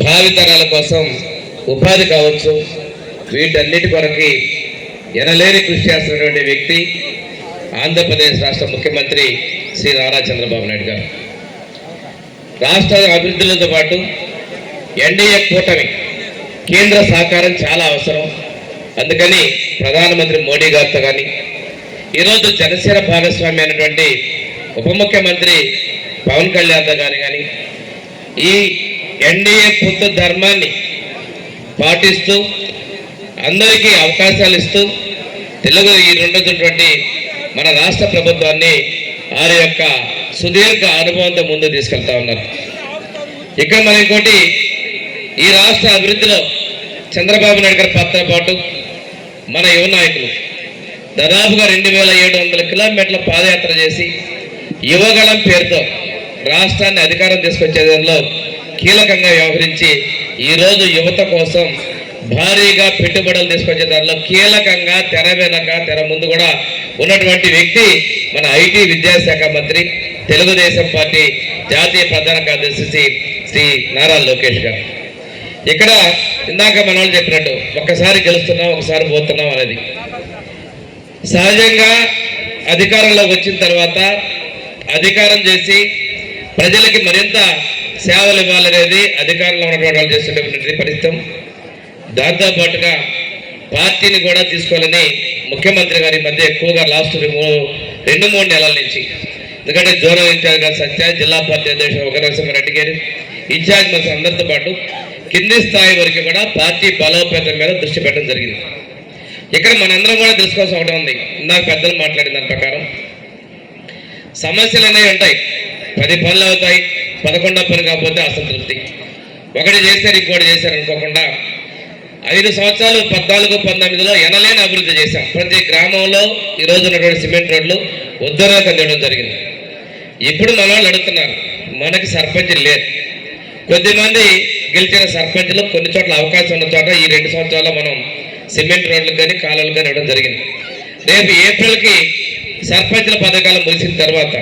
భావితరాల కోసం ఉపాధి కావచ్చు, వీటన్నిటి కొరకి ఎనలేని కృషి చేస్తున్నటువంటి వ్యక్తి ఆంధ్రప్రదేశ్ రాష్ట్ర ముఖ్యమంత్రి శ్రీ నారా చంద్రబాబు నాయుడు గారు. రాష్ట్ర అభివృద్ధితో పాటు ఎన్డీఏ కూటమి కేంద్ర సహకారం చాలా అవసరం. అందుకని ప్రధానమంత్రి మోడీ గారితో కానీ, ఈరోజు జనసేన భాగస్వామి అయినటువంటి ఉప ముఖ్యమంత్రి పవన్ కళ్యాణ్తో కానీ ఈ ఎన్డీఏ పొత్తు ధర్మాన్ని పాటిస్తూ అందరికీ అవకాశాలు ఇస్తూ తెలుగు ఈ రెండున్నటువంటి మన రాష్ట్ర ప్రభుత్వాన్ని వారి యొక్క సుదీర్ఘ అనుభవంతో ముందు తీసుకెళ్తా ఉన్నారు. ఇక్కడ మన ఇంకోటి, ఈ రాష్ట్ర అభివృద్ధిలో చంద్రబాబు నాయుడు గారి పాత్ర పాటు మన యువ నాయకులు దాదాపుగా 2700 కిలోమీటర్ల పాదయాత్ర చేసి యువగళం పేరుతో రాష్ట్రాన్ని అధికారం తీసుకొచ్చే దానిలో కీలకంగా వ్యవహరించి ఈరోజు యువత కోసం భారీగా పెట్టుబడులు తీసుకొచ్చే దానిలో కీలకంగా తెర వెనక తెర ముందు కూడా ఉన్నటువంటి వ్యక్తి మన ఐటీ విద్యాశాఖ మంత్రి, తెలుగుదేశం పార్టీ జాతీయ ప్రధాన కార్యదర్శి శ్రీ నారా లోకేష్ గారు. ఇక్కడ ఇందాక మన వాళ్ళు చెప్పినట్టు ఒక్కసారి గెలుస్తున్నాం, ఒకసారి పోతున్నాం అనేది సహజంగా అధికారంలోకి వచ్చిన తర్వాత అధికారం చేసి ప్రజలకి మరింత సేవలు ఇవ్వాలనేది అధికారంలో ఉన్నటువంటి వాళ్ళు చేస్తున్నటువంటి పరిస్థితి. దాంతోపాటుగా పార్టీని కూడా తీసుకోవాలని ముఖ్యమంత్రి గారి మధ్య ఎక్కువగా లాస్ట్ 2-3 నెలల నుంచి, ఎందుకంటే జోనల్ ఇన్ఛార్జ్ గారు సత్య, జిల్లా పార్టీ అధ్యక్షుడు ఒకనరసింహారెడ్డి గారు, ఇన్ఛార్జ్ మన అందరితో పాటు కింది స్థాయి వరకు కూడా పార్టీ బలోపేతం మీద దృష్టి పెట్టడం జరిగింది. ఇక్కడ మనందరం కూడా తెలుసుకోవాల్సిన ఒకటి ఉంది. ఇందాక పెద్దలు మాట్లాడిన దాని ప్రకారం సమస్యలు అనేవి ఉంటాయి. 10 పనులు అవుతాయి, 11వ పని కాకపోతే అసంతృప్తి. ఒకటి చేశారు ఇంకోటి చేశారు అనుకోకుండా 5 సంవత్సరాలు 14-19లో ఎనలేని అభివృద్ధి చేశాం. ప్రతి గ్రామంలో ఈరోజు ఉన్నటువంటి సిమెంట్ రోడ్లు ఉద్దరణ కందడం జరిగింది. ఇప్పుడు మన వాళ్ళు అడుగుతున్నారు, మనకి సర్పంచ్ లేదు. కొద్దిమంది గెలిచిన సర్పంచ్లు కొన్ని చోట్ల అవకాశం ఉన్న చోట ఈ 2 సంవత్సరాల్లో మనం సిమెంట్ రోడ్లకు కానీ కాలువలు కానీ ఇవ్వడం జరిగింది. రేపు ఏప్రిల్కి సర్పంచ్ల పథకాలు ముగిసిన తర్వాత